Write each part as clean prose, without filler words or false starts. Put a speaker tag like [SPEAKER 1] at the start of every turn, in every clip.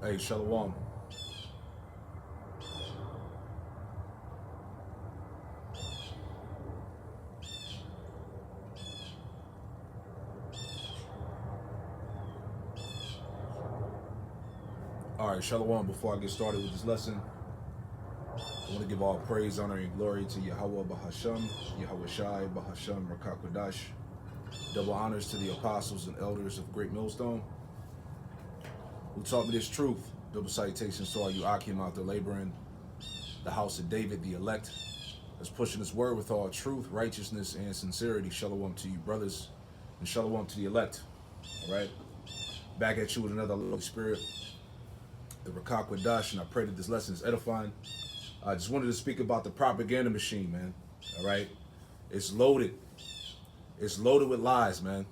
[SPEAKER 1] Hey, Shalom. All right, Shalom. Before I get started with this lesson, I want to give all praise, honor, and glory to Yahweh Bahasham, Yahweh Shai Bahasham Rakakwadash. Double honors to the apostles and elders of Great Millstone who taught me this truth. Double salutations to all you Akim out there laboring, the house of David, the elect, that's pushing this word with all truth, righteousness, and sincerity. Shalom to you, brothers, and shalom to the elect. All right, back at you with another Holy Spirit, the Rakakwadash, and I pray that this lesson is edifying. I just wanted to speak about the propaganda machine, man. All right, it's loaded. It's loaded with lies, man.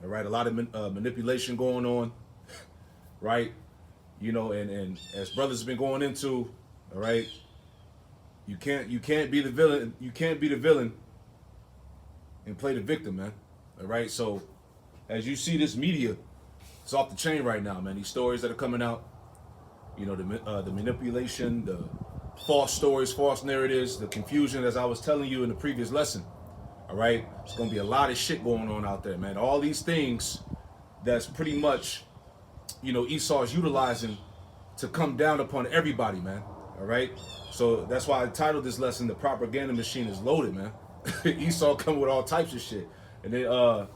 [SPEAKER 1] All right, a lot of manipulation going on, right? You know, and as brothers have been going into, all right, you can't be the villain. You can't be the villain and play the victim, man. All right, so as you see this media, it's off the chain right now, man. These stories that are coming out, you know, the manipulation, the false stories, false narratives, the confusion, as I was telling you in the previous lesson. All right, it's gonna be a lot of shit going on out there, man. All these things that's pretty much, you know, Esau's utilizing to come down upon everybody, man. All right, so that's why I titled this lesson "The Propaganda Machine is Loaded," man. Esau coming with all types of shit, and then, you know,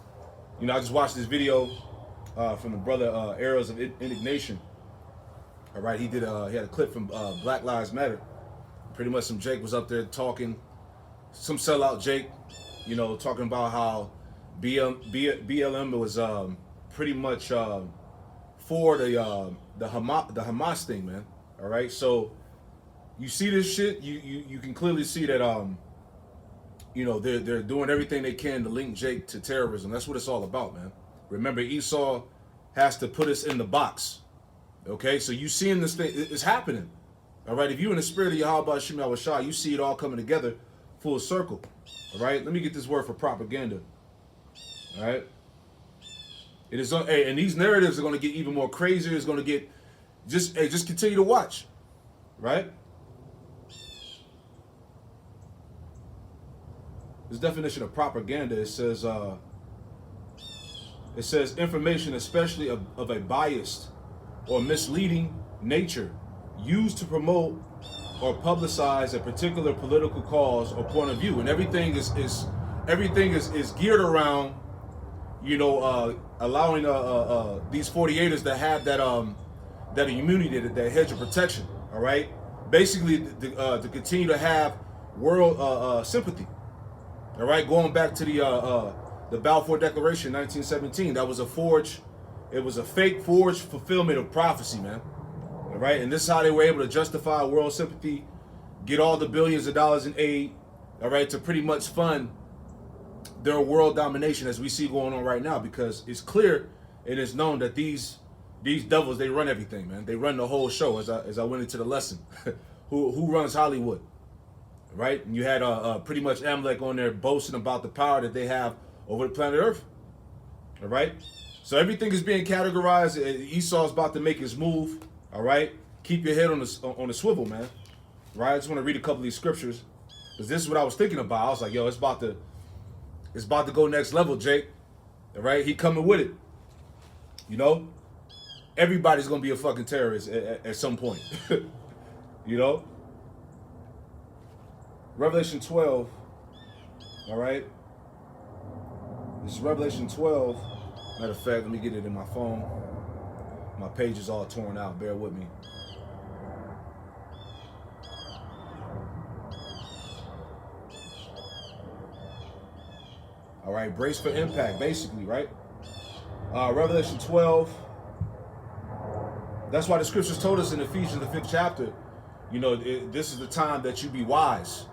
[SPEAKER 1] I just watched this video from the brother Arrows of Indignation. All right, he had a clip from Black Lives Matter. Pretty much some Jake was up there talking, some sellout Jake, you know, talking about how BLM was pretty much for the Hamas thing, man. All right, so you see this shit, you can clearly see that you know, they're doing everything they can to link Jake to terrorism. That's what it's all about, man. Remember, Esau has to put us in the box. Okay, so you seeing this thing, it's happening. All right, if you in the spirit of Yahweh Shem Yahweh Shai, you see it all coming together full circle. All right, let me get this word for propaganda. All right, it is, and these narratives are going to get even more crazier. It's going to get, just continue to watch. Right? This definition of propaganda, it says information, especially of a biased or misleading nature, used to promote or publicize a particular political cause or point of view, and everything is geared around, you know, allowing these 48ers to have that immunity, that hedge of protection. All right, basically to continue to have world sympathy. All right, going back to the Balfour Declaration, 1917, that was a forged. It was a fake forged fulfillment of prophecy, man. All right, and this is how they were able to justify world sympathy, get all the billions of dollars in aid, all right, to pretty much fund their world domination as we see going on right now, because it's clear and it's known that these devils, they run everything, man. They run the whole show, as I went into the lesson. Who runs Hollywood, right? And you had pretty much Amalek on there boasting about the power that they have over the planet Earth, all right? So everything is being categorized. Esau's about to make his move. All right, keep your head on the swivel, man. Right, I just want to read a couple of these scriptures, because this is what I was thinking about. I was like, yo, it's about to go next level, Jake. All right, he coming with it. You know, everybody's gonna be a fucking terrorist at some point. You know, Revelation 12. All right, this is Revelation 12. Matter of fact, let me get it in my phone. My page is all torn out. Bear with me. All right, brace for impact, basically, right? Revelation 12. That's why the scriptures told us in Ephesians, the 5th chapter, you know, this is the time that you be wise.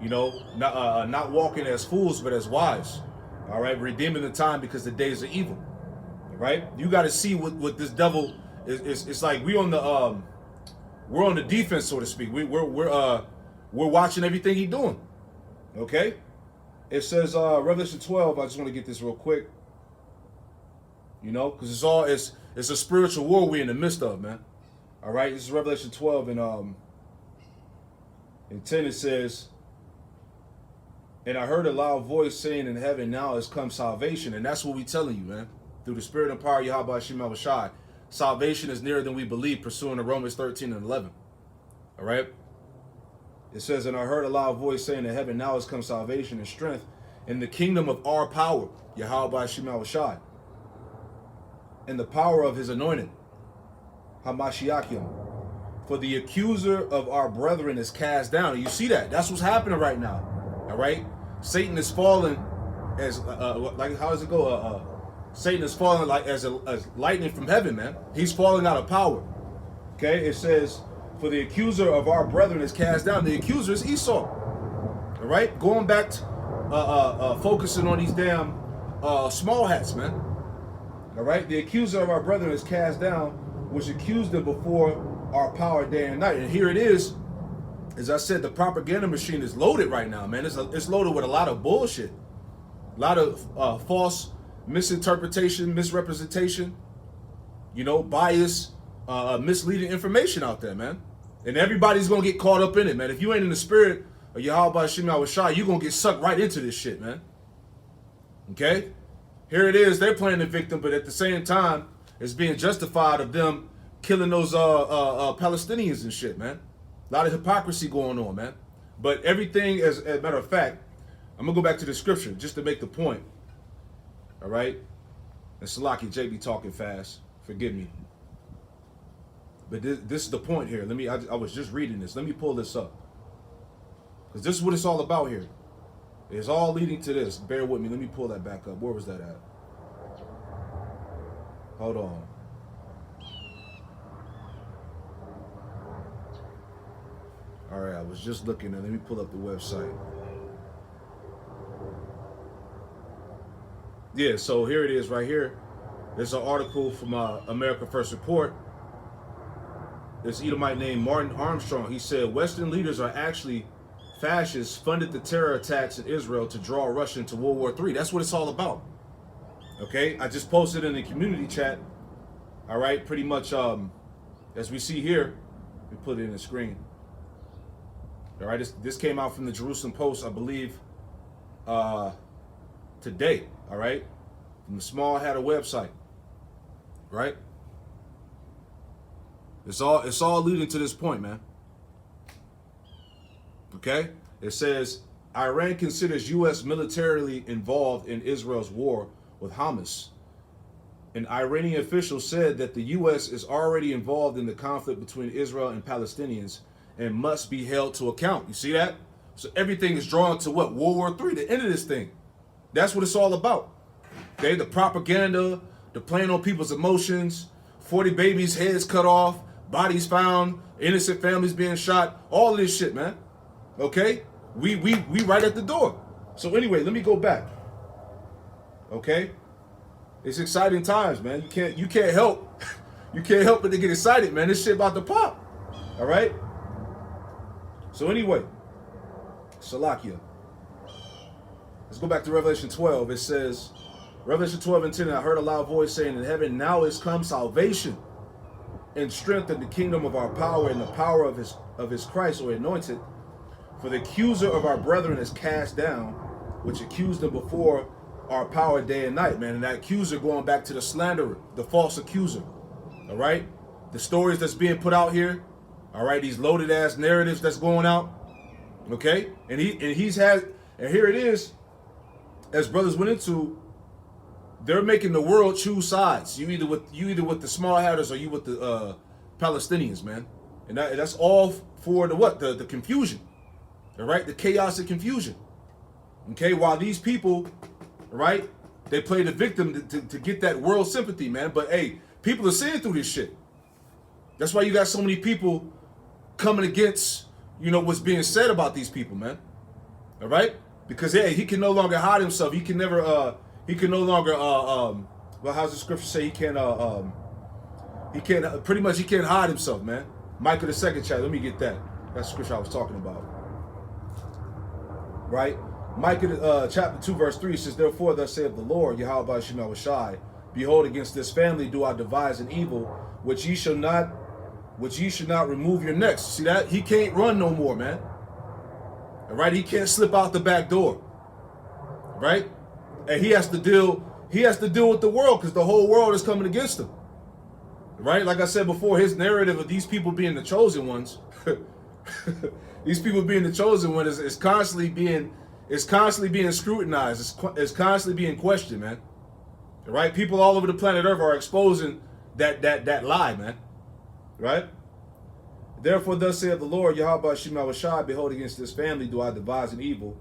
[SPEAKER 1] You know, not walking as fools, but as wise. All right, redeeming the time because the days are evil. Right? You got to see what this devil is. It's like we're on the defense, so to speak. We're watching everything he's doing. Okay? It says Revelation 12. I just want to get this real quick. You know, because it's a spiritual war we're in the midst of, man. All right, this is Revelation 12 and in 10 it says, and I heard a loud voice saying in heaven, now has come salvation. And that's what we telling you, man. Through the spirit and power of Yahweh Hashem Yahushai. Salvation is nearer than we believe, pursuing to Romans 13 and 11. All right? It says, and I heard a loud voice saying in heaven, now has come salvation and strength in the kingdom of our power, Yahweh Hashem Yahushai, and the power of his anointed, Hamashiachim. For the accuser of our brethren is cast down. And you see that? That's what's happening right now. All right? Satan is falling as, like, how does it go? Satan is falling like as lightning from heaven, man. He's falling out of power. Okay? It says, for the accuser of our brethren is cast down. The accuser is Esau. All right? Going back to focusing on these damn small hats, man. All right? The accuser of our brethren is cast down, which accused them before our power day and night. And here it is. As I said, the propaganda machine is loaded right now, man. It's loaded with a lot of bullshit. A lot of false misinterpretation, misrepresentation, bias, misleading information out there, man. And everybody's going to get caught up in it, man. If you ain't in the spirit of Yahweh Hashem Yahushai, you're going to get sucked right into this shit, man. Okay? Here it is. They're playing the victim, but at the same time, it's being justified of them killing those Palestinians and shit, man. A lot of hypocrisy going on, man. But everything, as a matter of fact, I'm going to go back to the scripture just to make the point. All right? And Salaki, JB talking fast. Forgive me. But this is the point here. I was just reading this. Let me pull this up. Because this is what it's all about here. It's all leading to this. Bear with me. Let me pull that back up. Where was that at? Hold on. All right, I was just looking and let me pull up the website. Yeah, so here it is right here. There's an article from America First Report. This Edomite named Martin Armstrong. He said, Western leaders are actually fascists, funded the terror attacks in Israel to draw Russia into World War III. That's what it's all about. Okay, I just posted in the community chat. All right, pretty much as we see here, we put it in the screen. All right, this came out from the Jerusalem Post, I believe, today. All right, from the Small Hatter website. Right. It's all leading to this point, man. Okay, it says Iran considers U.S. militarily involved in Israel's war with Hamas. An Iranian official said that the U.S. is already involved in the conflict between Israel and Palestinians and must be held to account. You see that? So everything is drawn to what? World War III, the end of this thing. That's what it's all about. Okay, the propaganda, the playing on people's emotions, 40 babies' heads cut off, bodies found, innocent families being shot, all of this shit, man. Okay? We right at the door. So anyway, let me go back. Okay? It's exciting times, man. You can't help but to get excited, man. This shit about to pop. All right? So anyway, Salakia. Let's go back to Revelation 12. It says, Revelation 12 and 10, I heard a loud voice saying in heaven, now is come salvation and strength in the kingdom of our power and the power of his Christ or anointed. For the accuser of our brethren is cast down, which accused them before our power day and night, man. And that accuser going back to the slanderer, the false accuser. All right? The stories that's being put out here. All right, these loaded ass narratives that's going out. Okay? And here it is, as brothers went into, they're making the world choose sides. You either with the small hatters or you with the Palestinians, man. And that's all for the what? The confusion. All right? The chaos and confusion. Okay? While these people, right, they play the victim to get that world sympathy, man. But hey, people are seeing through this shit. That's why you got so many people coming against, what's being said about these people, man. All right? Because hey, he can no longer hide himself. He can never he can no longer well, how's the scripture say he can't pretty much he can't hide himself, man. Micah the second chapter, let me get that. That's the scripture I was talking about. Right? Micah chapter 2 verse 3 says, therefore thus saith the Lord, Yahweh Shemel Shai, behold, against this family do I devise an evil, which ye shall not which ye should not remove your necks. See that? He can't run no more, man. All right? He can't slip out the back door. Right? And he has to deal with the world because the whole world is coming against him. Right? Like I said before, his narrative of these people being the chosen ones, these people being the chosen one is constantly being scrutinized. It's constantly being questioned, man. Right? People all over the planet Earth are exposing that lie, man. Right? Therefore, thus saith the Lord, Yahweh Shem Awashai, behold, against this family do I devise an evil,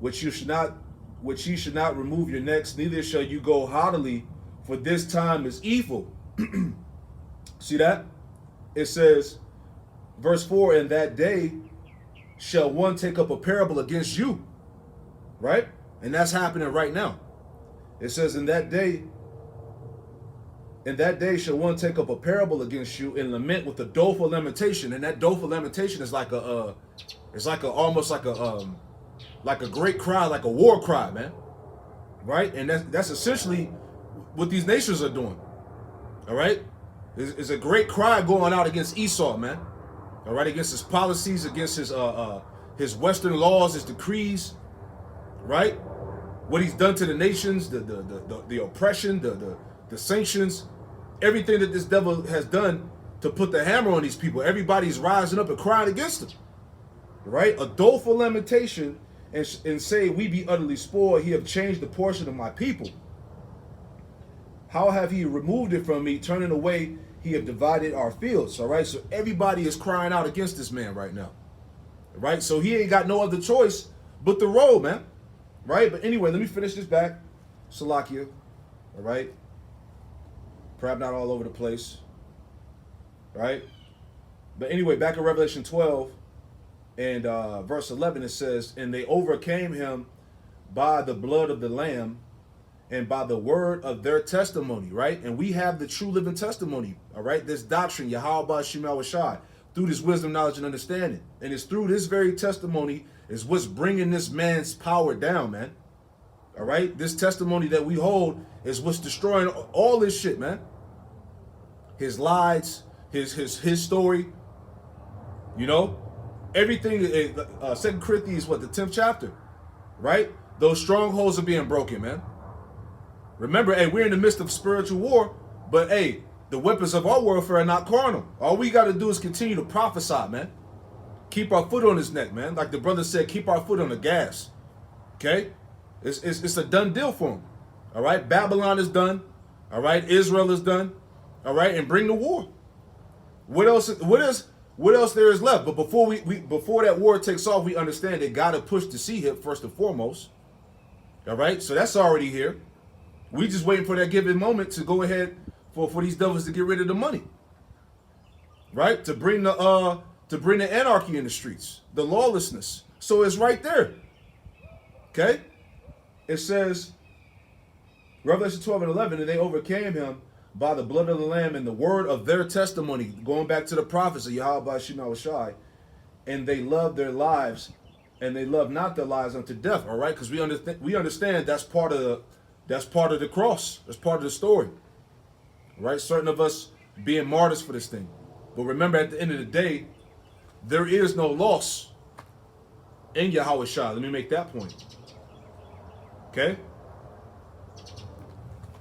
[SPEAKER 1] which ye should not remove your necks, neither shall you go haughtily, for this time is evil. See that? It says, verse 4, in that day shall one take up a parable against you. Right? And that's happening right now. It says, in that day shall one take up a parable against you and lament with a doleful lamentation. And that doleful lamentation is like almost like a great cry, like a war cry, man. Right? And that's essentially what these nations are doing. All right? It's a great cry going out against Esau, man. All right? Against his policies, against his Western laws, his decrees. Right? What he's done to the nations, the oppression, the sanctions, everything that this devil has done to put the hammer on these people. Everybody's rising up and crying against him. Right? A doleful lamentation and say, we be utterly spoiled. He have changed the portion of my people. How have he removed it from me? Turning away, he have divided our fields. All right? So everybody is crying out against this man right now. Right? So he ain't got no other choice but to roll, man. Right? But anyway, let me finish this back. Salakia. All right? Perhaps not all over the place. Right? But anyway, back in Revelation 12 and verse 11, it says, and they overcame him by the blood of the Lamb and by the word of their testimony. Right? And we have the true living testimony. All right? This doctrine, Yahweh Shem Awashai, through this wisdom, knowledge, and understanding. And it's through this very testimony is what's bringing this man's power down, man. All right? This testimony that we hold is what's destroying all this shit, man. His lies, his story, you know, everything. 2 Corinthians, the 10th chapter, right? Those strongholds are being broken, man. Remember, hey, we're in the midst of spiritual war, but hey, the weapons of our warfare are not carnal. All we got to do is continue to prophesy, man. Keep our foot on his neck, man. Like the brother said, keep our foot on the gas. Okay? It's a done deal for him. All right? Babylon is done. All right? Israel is done. All right? And bring the war. What else there is left? But before before that war takes off, we understand that God had pushed the sea hip first and foremost. All right? So that's already here. We just waiting for that given moment to go ahead for these devils to get rid of the money. Right? To bring the anarchy in the streets, the lawlessness. So it's right there. Okay? It says, Revelation 12 and 11, and they overcame him by the blood of the Lamb and the word of their testimony, going back to the prophets of Yahweh Shem Awashai, and they loved their lives, and they loved not their lives unto death. All right? Because we understand that's part of the cross. That's part of the story. Right? Certain of us being martyrs for this thing. But remember, at the end of the day, there is no loss in Yahweh Shai. Let me make that point. Okay?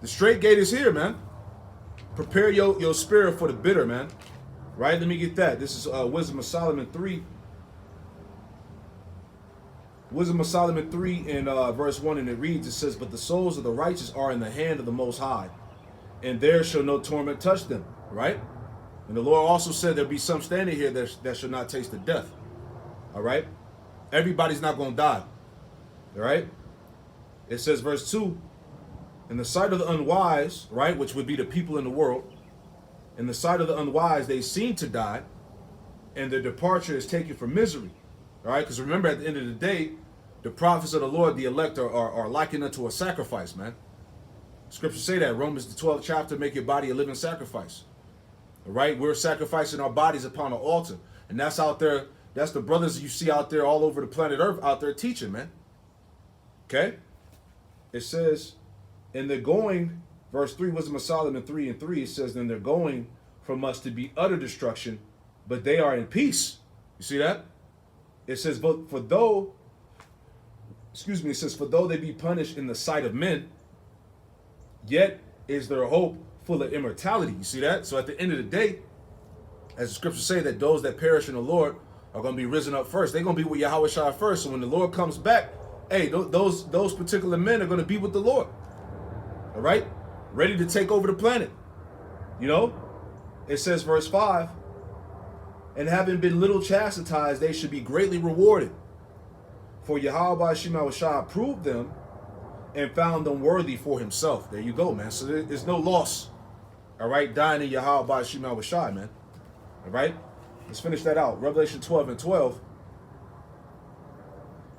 [SPEAKER 1] The straight gate is here, man. Prepare your spirit for the bitter, man. Right? Let me get that. This is Wisdom of Solomon 3. Wisdom of Solomon 3 in verse 1, and it reads, it says, but the souls of the righteous are in the hand of the Most High, and there shall no torment touch them. Right? And the Lord also said there'll be some standing here that shall not taste of death. All right? Everybody's not going to die. All right? It says, verse 2, in the sight of the unwise, right, which would be the people in the world, in the sight of the unwise, they seem to die, and their departure is taken for misery. All right? Because remember, at the end of the day, the prophets of the Lord, the elect, are likened unto a sacrifice, man. Scriptures say that. Romans, the 12th chapter, make your body a living sacrifice. All right? We're sacrificing our bodies upon an altar. And that's out there. That's the brothers you see out there all over the planet Earth out there teaching, man. Okay? It says, and they're going, verse 3, Wisdom of Solomon 3 and 3, it says, then they're going from us to be utter destruction, but they are in peace. You see that? It says, but for though, it says, for though they be punished in the sight of men, yet is their hope full of immortality. You see that? So at the end of the day, as the scriptures say, that those that perish in the Lord are going to be risen up first. They're going to be with Yahweh Shai first. So when the Lord comes back, hey, those particular men are going to be with the Lord. All right? Ready to take over the planet. You know? It says, verse 5, and having been little chastised, they should be greatly rewarded. For Yahweh Shema Shai proved them and found them worthy for himself. There you go, man. So there's no loss. All right? Dying in Yahweh Shema Shai, man. All right? Let's finish that out. Revelation 12:12.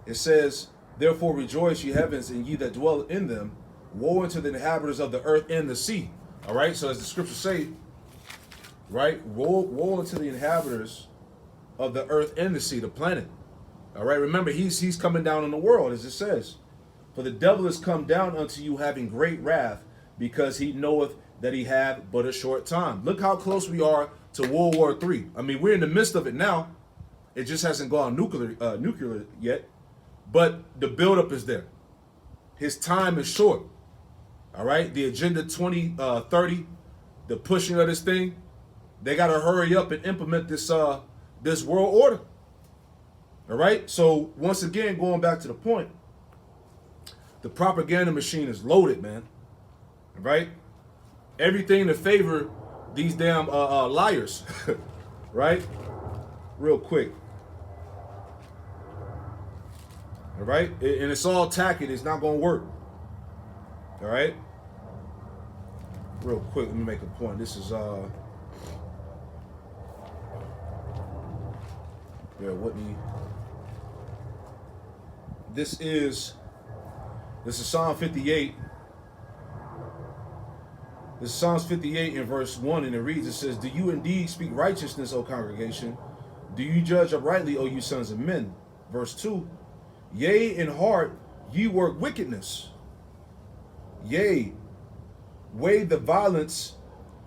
[SPEAKER 1] It says, therefore rejoice, ye heavens, and ye that dwell in them. Woe unto the inhabitants of the earth and the sea. All right? So as the scriptures say, right? Woe unto the inhabitants of the earth and the sea, the planet. All right? Remember, he's coming down on the world, as it says. For the devil is come down unto you having great wrath, because he knoweth that he have but a short time. Look how close we are to World War III. I mean, we're in the midst of it now. It just hasn't gone nuclear yet. But the buildup is there. His time is short. All right? The Agenda 2030, the pushing of this thing, they got to hurry up and implement this world order. All right? So, once again, going back to the point, the propaganda machine is loaded, man. All right? Everything to favor these damn liars, right? Real quick. All right? And it's all tacky. It's not going to work. All right? Real quick, let me make a point. This is, bear with me. This is Psalm 58. This is Psalms 58 in verse 1, and it reads, it says, do you indeed speak righteousness, O congregation? Do you judge uprightly, O you sons of men? Verse 2, yea, in heart ye work wickedness. Yea, weigh the violence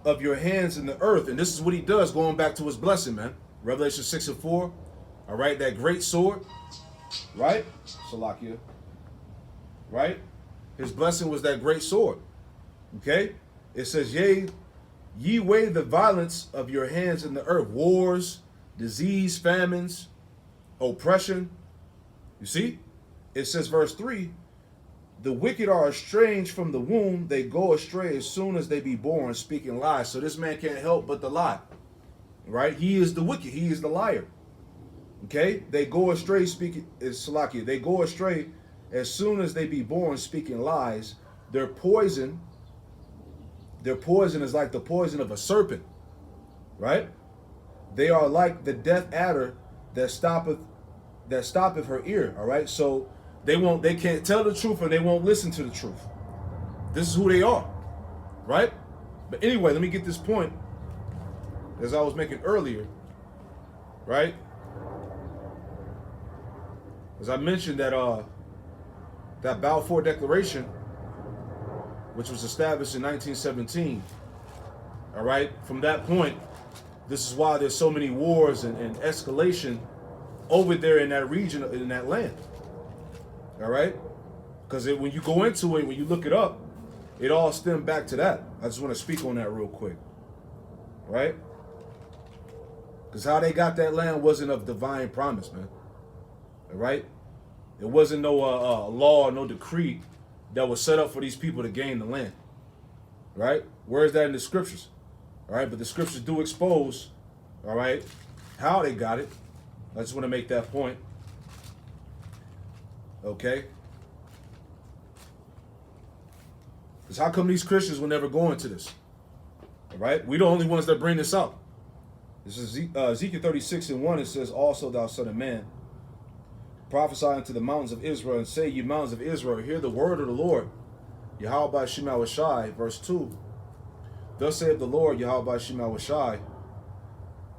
[SPEAKER 1] of your hands in the earth. And this is what he does, going back to his blessing, man. Revelation 6:4. All right, that great sword, right? Salakia. Right? His blessing was that great sword. Okay? It says, yea, ye weigh the violence of your hands in the earth. Wars, disease, famines, oppression. You see? It says, verse 3, the wicked are estranged from the womb. They go astray as soon as they be born, speaking lies. So this man can't help but to lie. Right? He is the wicked. He is the liar. Okay? They go astray speaking, Salakia. They go astray as soon as they be born, speaking lies. Their poison is like the poison of a serpent, right? They are like the death adder that stoppeth her ear. All right, so they can't tell the truth, and they won't listen to the truth. This is who they are, right? But anyway, let me get this point, as I was making earlier, right? As I mentioned that Balfour Declaration, which was established in 1917. All right, from that point, this is why there's so many wars and escalation over there in that region, in that land. All right, because when you go into it, when you look it up, it all stemmed back to that. I just want to speak on that real quick. Right? Because how they got that land wasn't of divine promise, man. All right? It wasn't no law, no decree that was set up for these people to gain the land. Right? Where is that in the scriptures? All right, but the scriptures do expose, all right, how they got it. I just want to make that point. Okay? Because how come these Christians will never go into this? All right? We're the only ones that bring this up. This is Ezekiel 36:1. It says, also, thou son of man, prophesy unto the mountains of Israel, and say, ye mountains of Israel, hear the word of the Lord. Yahweh Shema Shai, verse 2. Thus saith the Lord, Yahweh Shema Shai,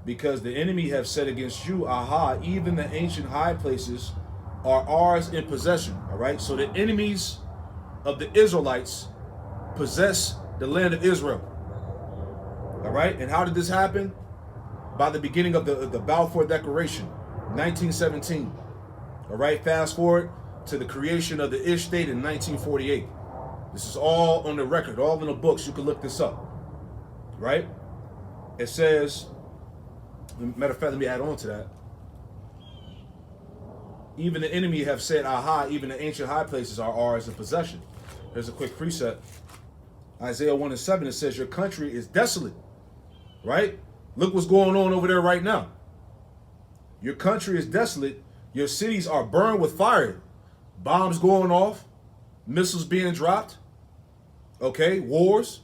[SPEAKER 1] because the enemy have said against you, aha, even the ancient high places are ours in possession. All right, so the enemies of the Israelites possess the land of Israel. All right, and how did this happen? By the beginning of the Balfour Declaration, 1917. All right, fast forward to the creation of the Ish State in 1948. This is all on the record, all in the books. You can look this up. Right? It says, matter of fact, let me add on to that. Even the enemy have said, aha, even the ancient high places are ours in possession. There's a quick precept. Isaiah 1:7, it says, your country is desolate. Right? Look what's going on over there right now. Your country is desolate. Your cities are burned with fire. Bombs going off. Missiles being dropped. Okay, wars.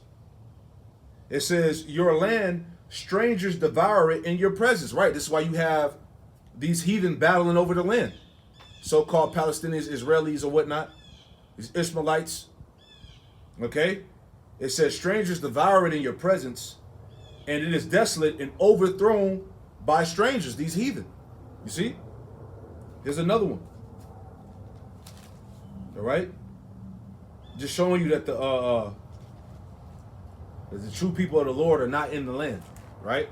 [SPEAKER 1] It says, your land, strangers devour it in your presence. Right, this is why you have these heathen battling over the land. So-called Palestinians, Israelis, or whatnot. These Ishmaelites. Okay? It says, strangers devour it in your presence, and it is desolate and overthrown by strangers, these heathen. You see? Here's another one. All right? Just showing you that the true people of the Lord are not in the land, right?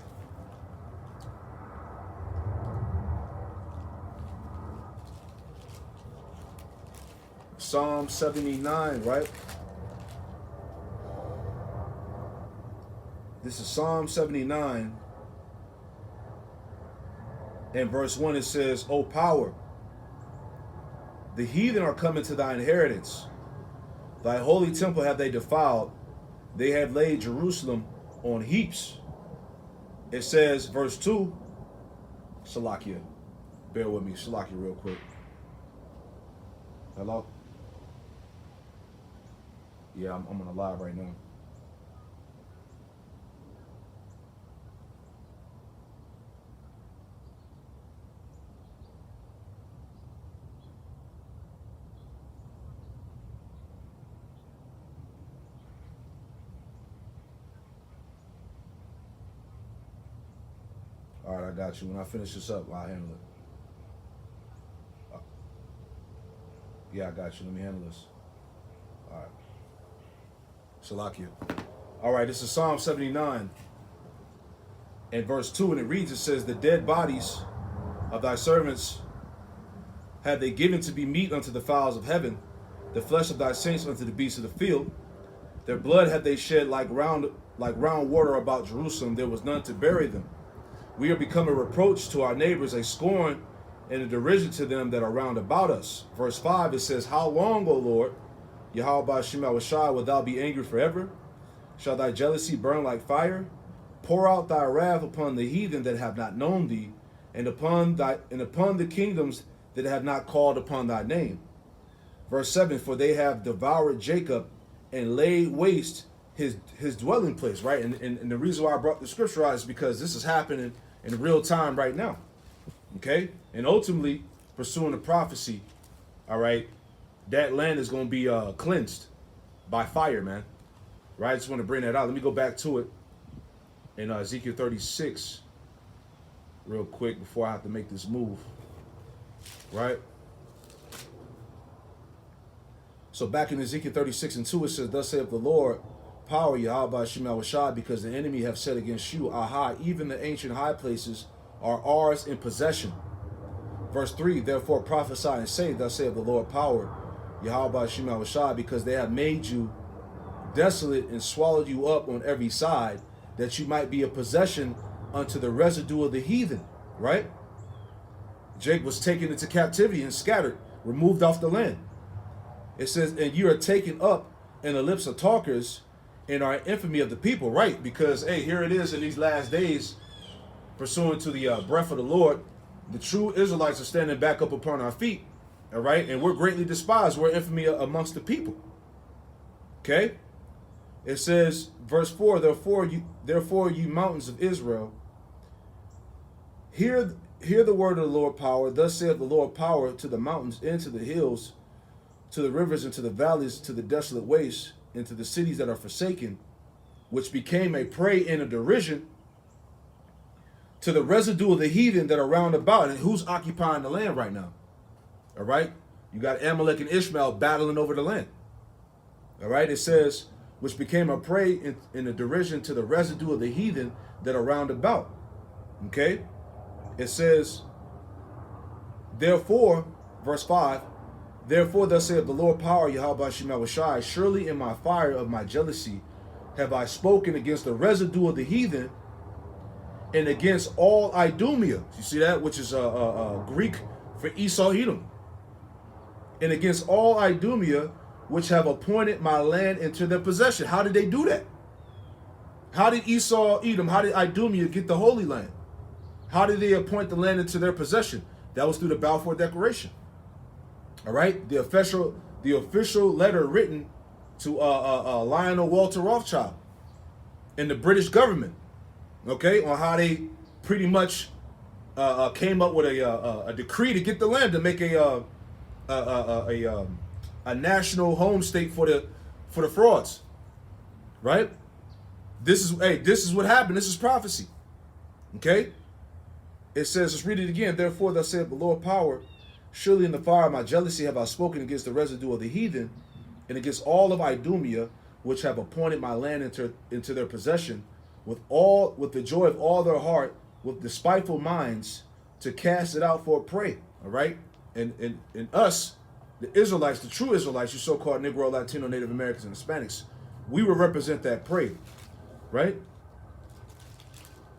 [SPEAKER 1] Psalm 79, right? This is Psalm 79. In verse 1 it says, O power, the heathen are coming to thy inheritance. Thy holy temple have they defiled. They have laid Jerusalem on heaps. It says, verse 2, Salakia. Bear with me, Salakia, real quick. Hello? Yeah, I'm on a live right now. All right, I got you. When I finish this up, I'll handle it. Yeah, I got you. Let me handle this. All right. Salakia. All right, this is Psalm 79 and verse 2, and it reads, it says, the dead bodies of thy servants have they given to be meat unto the fowls of heaven, the flesh of thy saints unto the beasts of the field. Their blood have they shed like round water about Jerusalem. There was none to bury them. We are become a reproach to our neighbors, a scorn and a derision to them that are round about us. Verse 5, it says, how long, O Lord, Yahweh Ba'Shem Yahushua, wilt thou be angry forever? Shall thy jealousy burn like fire? Pour out thy wrath upon the heathen that have not known thee, and upon the kingdoms that have not called upon thy name. Verse 7, for they have devoured Jacob and laid waste his dwelling place, right? And the reason why I brought the scripture out is because this is happening in real time right now. Okay? And ultimately, pursuing the prophecy, all right, that land is going to be cleansed by fire, man. Right? I just want to bring that out. Let me go back to it in Ezekiel 36 real quick before I have to make this move. Right? So back in Ezekiel 36 and 2, it says, thus saith the Lord, power Yahweh Ba'Shem Yahushua, because the enemy have said against you, aha, even the ancient high places are ours in possession. Verse 3, therefore prophesy and say, thus saith the Lord, power Yahweh Ba'Shem Yahushua, because they have made you desolate and swallowed you up on every side, that you might be a possession unto the residue of the heathen. Right? Jacob was taken into captivity and scattered, removed off the land. It says, and you are taken up in the lips of talkers and are infamy of the people. Right? Because, hey, here it is in these last days, pursuant to the breath of the Lord, the true Israelites are standing back up upon our feet. All right? And we're greatly despised. We're infamy amongst the people. Okay? It says, verse 4, therefore you mountains of Israel, hear the word of the Lord power. Thus saith the Lord power to the mountains and to the hills, to the rivers and to the valleys, to the desolate wastes, and to the cities that are forsaken, which became a prey and a derision, to the residue of the heathen that are round about. And who's occupying the land right now? All right? You got Amalek and Ishmael battling over the land. All right? It says, which became a prey in a derision to the residue of the heathen that are round about. Okay? It says, therefore, verse 5, therefore thus saith the Lord power, Yahweh Shema Shai, surely in my fire of my jealousy have I spoken against the residue of the heathen and against all Idumea. You see that? Which is Greek for Esau Edom. And against all Idumea, which have appointed my land into their possession. How did they do that? How did Esau Edom, how did Idumea get the Holy Land? How did they appoint the land into their possession? That was through the Balfour Declaration. All right? The official letter written to Lionel Walter Rothschild and the British government, okay, on how they pretty much came up with a decree to get the land, to make a national home state for the frauds, right? This is what happened. This is prophecy, okay? It says, let's read it again. Therefore, thus saith the Lord power, surely in the fire of my jealousy have I spoken against the residue of the heathen, and against all of Idumea, which have appointed my land into their possession, with the joy of all their heart, with despiteful minds, to cast it out for a prey. All right, and us, the Israelites, the true Israelites, you so-called Negro, Latino, Native Americans, and Hispanics, we will represent that prey, right?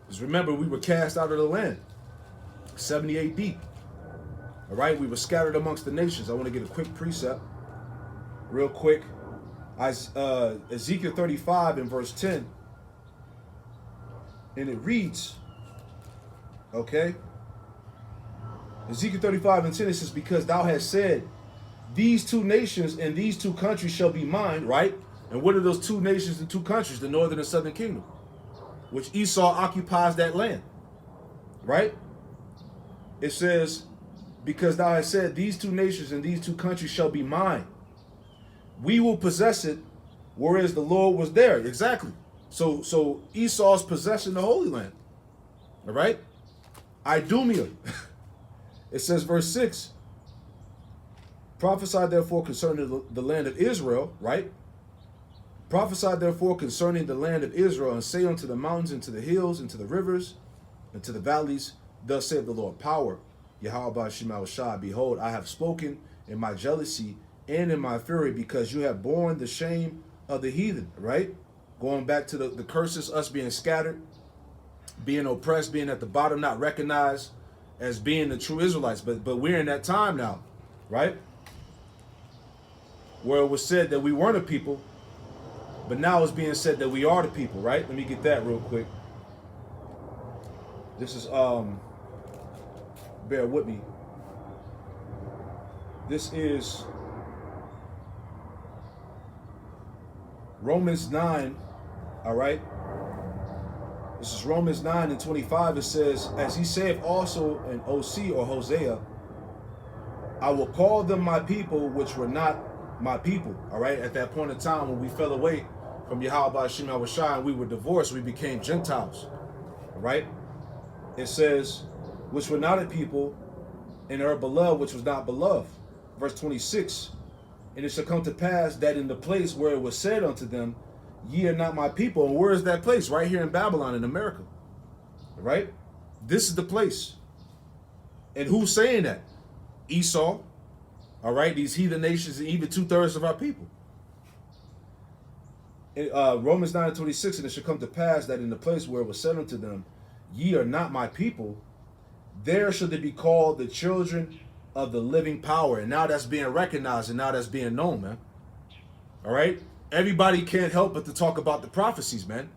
[SPEAKER 1] Because remember, we were cast out of the land, 70 AD. All right, we were scattered amongst the nations. I want to get a quick precept, real quick. Ezekiel 35 and verse 10, and it reads, okay, Ezekiel 35 and 10, it says, because thou hast said, these two nations and these two countries shall be mine, right? And what are those two nations and two countries? The northern and southern kingdom, which Esau occupies that land, right? It says, because thou hast said, these two nations and these two countries shall be mine. We will possess it, whereas the Lord was there. Exactly. So Esau's possessing the Holy Land. All right? Idumea. It says, verse 6, prophesy therefore concerning the land of Israel, right? Prophesy therefore concerning the land of Israel, and say unto the mountains, and to the hills, and to the rivers, and to the valleys, thus saith the Lord power, Yahweh Shema Shai, behold, I have spoken in my jealousy and in my fury, because you have borne the shame of the heathen, right? Going back to the curses, us being scattered, being oppressed, being at the bottom, not recognized as being the true Israelites. But we're in that time now, right? Where it was said that we weren't a people, but now it's being said that we are the people, right? Let me get that real quick. This is, bear with me. This is Romans 9, all right? This is Romans 9 and 25. It says, as he saith also in OC or Hosea, I will call them my people, which were not my people, all right? At that point in time when we fell away from Yahweh Shema Shai and we were divorced, we became Gentiles, all right? It says, which were not a people, and are beloved, which was not beloved. Verse 26, and it shall come to pass that in the place where it was said unto them, ye are not my people. And where is that place? Right here in Babylon, in America. Right? This is the place. And who's saying that? Esau. All right? These heathen nations, and even 2/3 of our people. In, Romans 9:26, and it shall come to pass that in the place where it was said unto them, ye are not my people, there shall they be called the children of the living power. And now that's being recognized, and now that's being known, man. All right? Everybody can't help but to talk about the prophecies, man.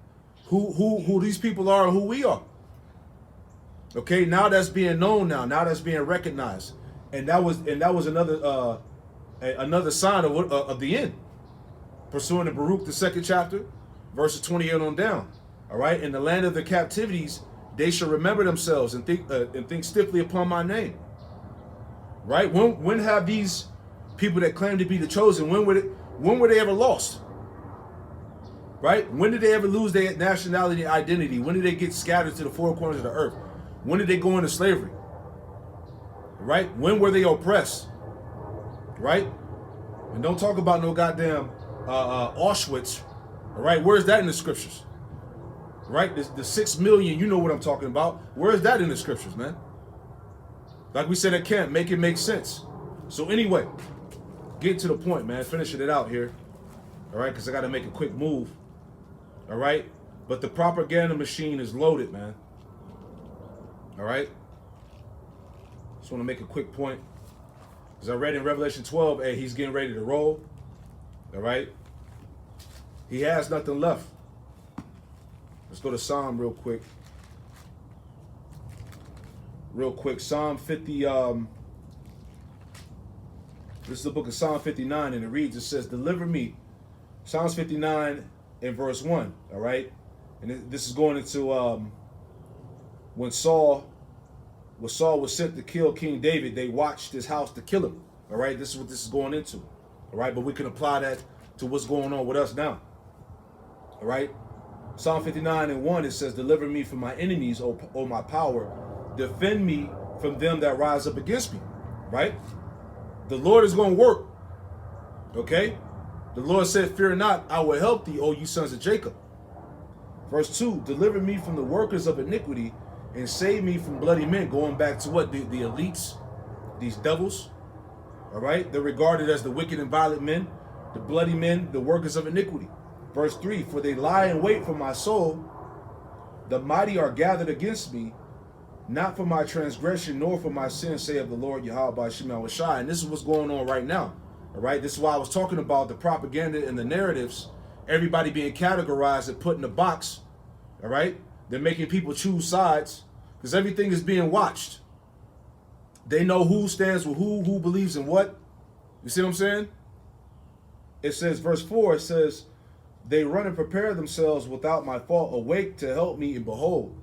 [SPEAKER 1] Who these people are and who we are. Okay, now that's being known now. Now that's being recognized. And that was another another sign of the end. Pursuing the Baruch, the 2nd chapter, verses 28 on down. All right, in the land of the captivities, they shall remember themselves and think stiffly upon my name. Right? When have these people that claim to be the chosen, when were they ever lost? Right? When did they ever lose their nationality and identity? When did they get scattered to the four corners of the earth? When did they go into slavery? Right? When were they oppressed? Right? And don't talk about no goddamn Auschwitz, All right, where's that in the scriptures? Right, the 6 million, you know what I'm talking about. Where is that in the scriptures, man? Like we said at camp, make it make sense. So anyway, getting to the point, man, finishing it out here. All right, because I got to make a quick move. All right, but the propaganda machine is loaded, man. All right. Just want to make a quick point. As I read in Revelation 12, hey, he's getting ready to roll. All right. He has nothing left. Let's go to Psalm real quick. Psalm 50. This is the book of Psalm 59, and it reads, it says, deliver me. Psalms 59 and verse 1. All right. And this is going into when Saul was sent to kill King David, they watched his house to kill him. All right. This is what this is going into. All right. But we can apply that to what's going on with us now. All right. Psalm 59 and 1, it says, deliver me from my enemies, O my power. Defend me from them that rise up against me. Right? The Lord is going to work. Okay? The Lord said, fear not, I will help thee, O you sons of Jacob. Verse 2, deliver me from the workers of iniquity and save me from bloody men. Going back to what? The elites, these devils. All right? They're regarded as the wicked and violent men, the bloody men, the workers of iniquity. Verse 3, for they lie in wait for my soul. The mighty are gathered against me, not for my transgression, nor for my sin, saith the Lord Yahweh Ba'ashem Yahushai. And this is what's going on right now. All right, this is why I was talking about the propaganda and the narratives, everybody being categorized and put in a box. All right, they're making people choose sides because everything is being watched. They know who stands with who believes in what. You see what I'm saying? It says, verse 4, it says, they run and prepare themselves without my fault, awake to help me, and behold.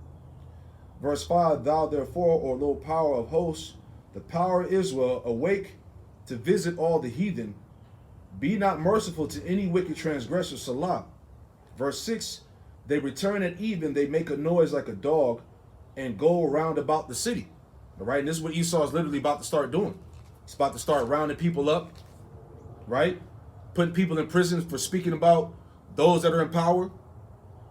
[SPEAKER 1] Verse 5, thou therefore, O Lord power of hosts, the power of Israel, awake to visit all the heathen. Be not merciful to any wicked transgressor, Salah. Verse 6, they return at even, they make a noise like a dog, and go round about the city. All right, and this is what Esau is literally about to start doing. It's about to start rounding people up, right? Putting people in prison for speaking about those that are in power,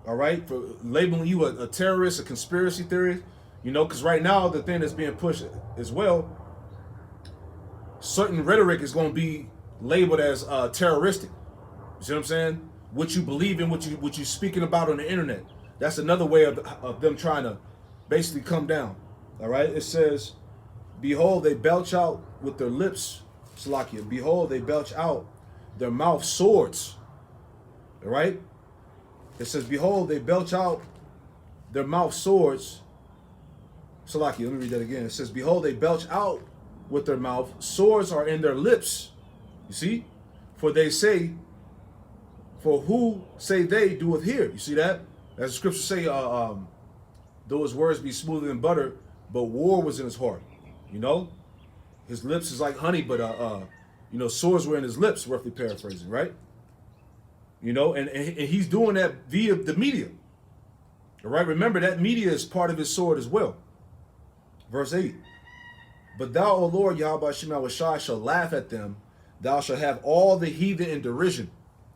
[SPEAKER 1] all right, for labeling you a terrorist, a conspiracy theorist, you know, because right now the thing that's being pushed as well, certain rhetoric is going to be labeled as terroristic. You see what I'm saying? What you believe in, what you speaking about on the internet. That's another way of them trying to basically come down. All right, it says, behold, they belch out with their lips, Salakia. Behold, they belch out their mouth swords. All right? It says, behold, they belch out their mouth swords. Salaki, let me read that again. It says, behold, they belch out with their mouth. Swords are in their lips. You see? For they say, for who say they doeth hear. You see that? As the scriptures say, though his words be smoother than butter, but war was in his heart. You know? His lips is like honey, but you know, swords were in his lips, roughly paraphrasing, right? You know, and he's doing that via the media. All right, remember that media is part of his sword as well. Verse 8. But thou, O Lord, Yahweh Shem Yahushai, shall laugh at them. Thou shalt have all the heathen in derision.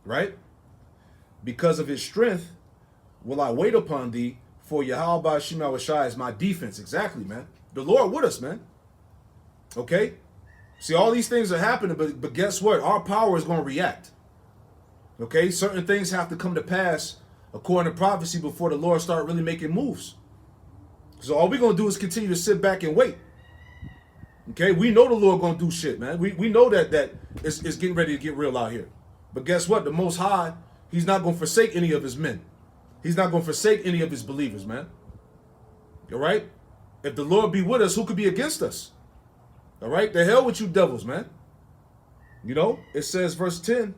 [SPEAKER 1] Right? Because of his strength will I wait upon thee, for Yahweh Shem Yahushai is my defense. Exactly, man. The Lord with us, man. Okay? See, all these things are happening, but guess what? Our power is going to react. Okay, certain things have to come to pass according to prophecy before the Lord start really making moves. So all we're going to do is continue to sit back and wait. Okay, we know the Lord going to do shit, man. We know that it's getting ready to get real out here. But guess what? The Most High, he's not going to forsake any of his men. He's not going to forsake any of his believers, man. All right? If the Lord be with us, who could be against us? All right? The hell with you devils, man. You know, it says, verse 10,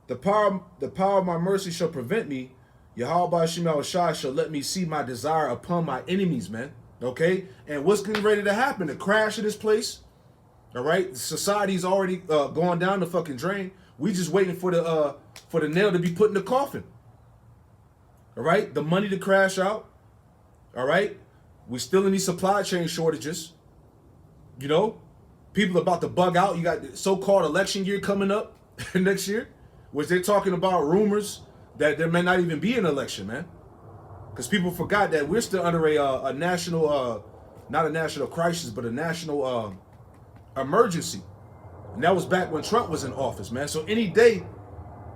[SPEAKER 1] the power of my mercy shall prevent me. Yahweh Ba'ashem Yahushai shall let me see my desire upon my enemies, man. Okay? And what's getting ready to happen? The crash of this place. All right? Society's already gone down the fucking drain. We just waiting for the nail to be put in the coffin. All right? The money to crash out. All right? We're still in these supply chain shortages. You know? People about to bug out. You got the so-called election year coming up next year, which they're talking about rumors that there may not even be an election, man. Because people forgot that we're still under a national, not a national crisis, but a national emergency. And that was back when Trump was in office, man. So any day,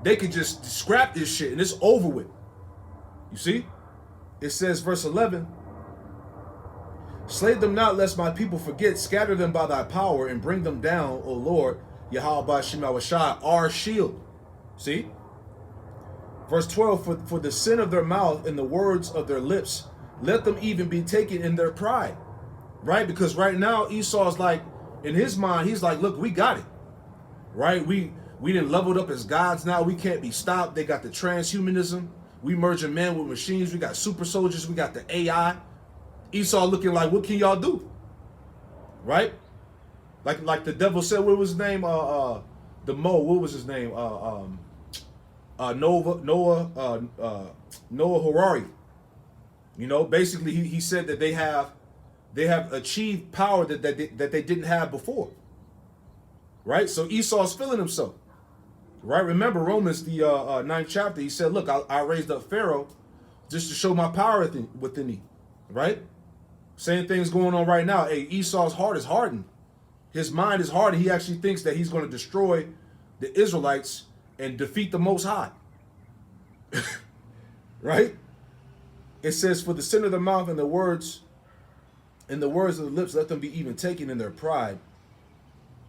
[SPEAKER 1] they could just scrap this shit and it's over with. You see? It says, verse 11, slay them not, lest my people forget. Scatter them by thy power and bring them down, O Lord, Yahweh Ba'Shem Yahushua, our shield. See? Verse 12, for the sin of their mouth and the words of their lips, let them even be taken in their pride. Right? Because right now, Esau's like, in his mind, he's like, look, we got it. Right? We didn't leveled up as gods now. We can't be stopped. They got the transhumanism. We merging man with machines. We got super soldiers. We got the AI. Esau looking like, what can y'all do? Right? Like the devil said, what was his name? What was his name? Noah Harari. You know, basically he said that they have achieved power that they didn't have before. Right? So Esau's feeling himself. Right? Remember Romans, the 9th chapter, he said, look, I raised up Pharaoh just to show my power within thee. Right? Same thing's going on right now. Hey, Esau's heart is hardened. His mind is hardened. He actually thinks that he's going to destroy the Israelites and defeat the Most High. Right? It says, for the sin of the mouth and the words of the lips, let them be even taken in their pride.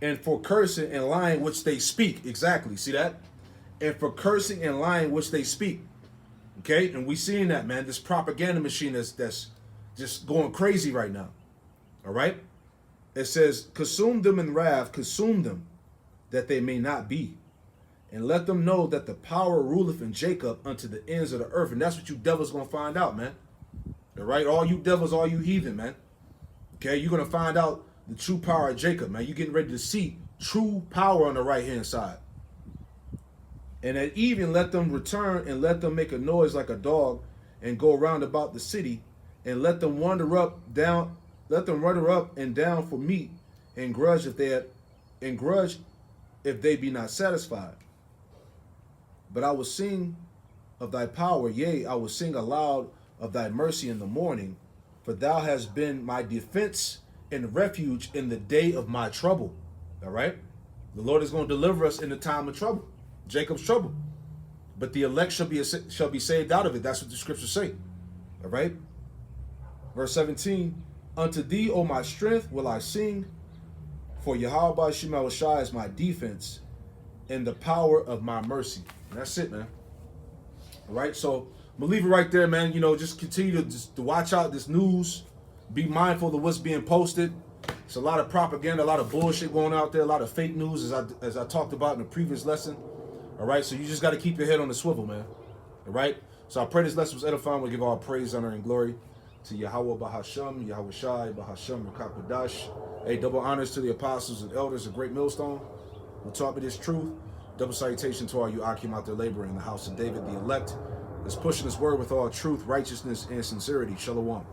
[SPEAKER 1] And for cursing and lying which they speak. Exactly. See that? And for cursing and lying which they speak. Okay? And we seeing that, man. This propaganda machine that's just going crazy right now. All right? It says, consume them in wrath, consume them, that they may not be. And let them know that the power ruleth in Jacob unto the ends of the earth. And that's what you devils going to find out, man. All right? All you devils, all you heathen, man. Okay? You're going to find out the true power of Jacob, man. You're getting ready to see true power on the right-hand side. And at even let them return and let them make a noise like a dog and go round about the city and let them wander up and down for meat and grudge if they be not satisfied. But I will sing of thy power, yea, I will sing aloud of thy mercy in the morning, for thou hast been my defense and refuge in the day of my trouble. All right? The Lord is going to deliver us in the time of trouble, Jacob's trouble. But the elect shall be saved out of it. That's what the scriptures say. All right? Verse 17, unto thee, O my strength, will I sing, for Yahweh Ba'Shem Yahushua is my defense and the power of my mercy. And that's it, man. All right? So I'm going to leave it right there, man. You know, just continue to watch out this news. Be mindful of what's being posted. It's a lot of propaganda, a lot of bullshit going out there, a lot of fake news, as I talked about in the previous lesson. All right, so you just got to keep your head on the swivel, man. All right, so I pray this lesson was edifying. We'll give all praise, honor, and glory to Yahweh Ba'Hashem, Yahweh Shai, Ba'Hashem, Rakakadash. Hey, double honors to the apostles and elders of Great Millstone who taught me this truth. Double salutation to all you Akim out there laboring in the house of David, the elect, that's pushing this word with all truth, righteousness, and sincerity. Shalom.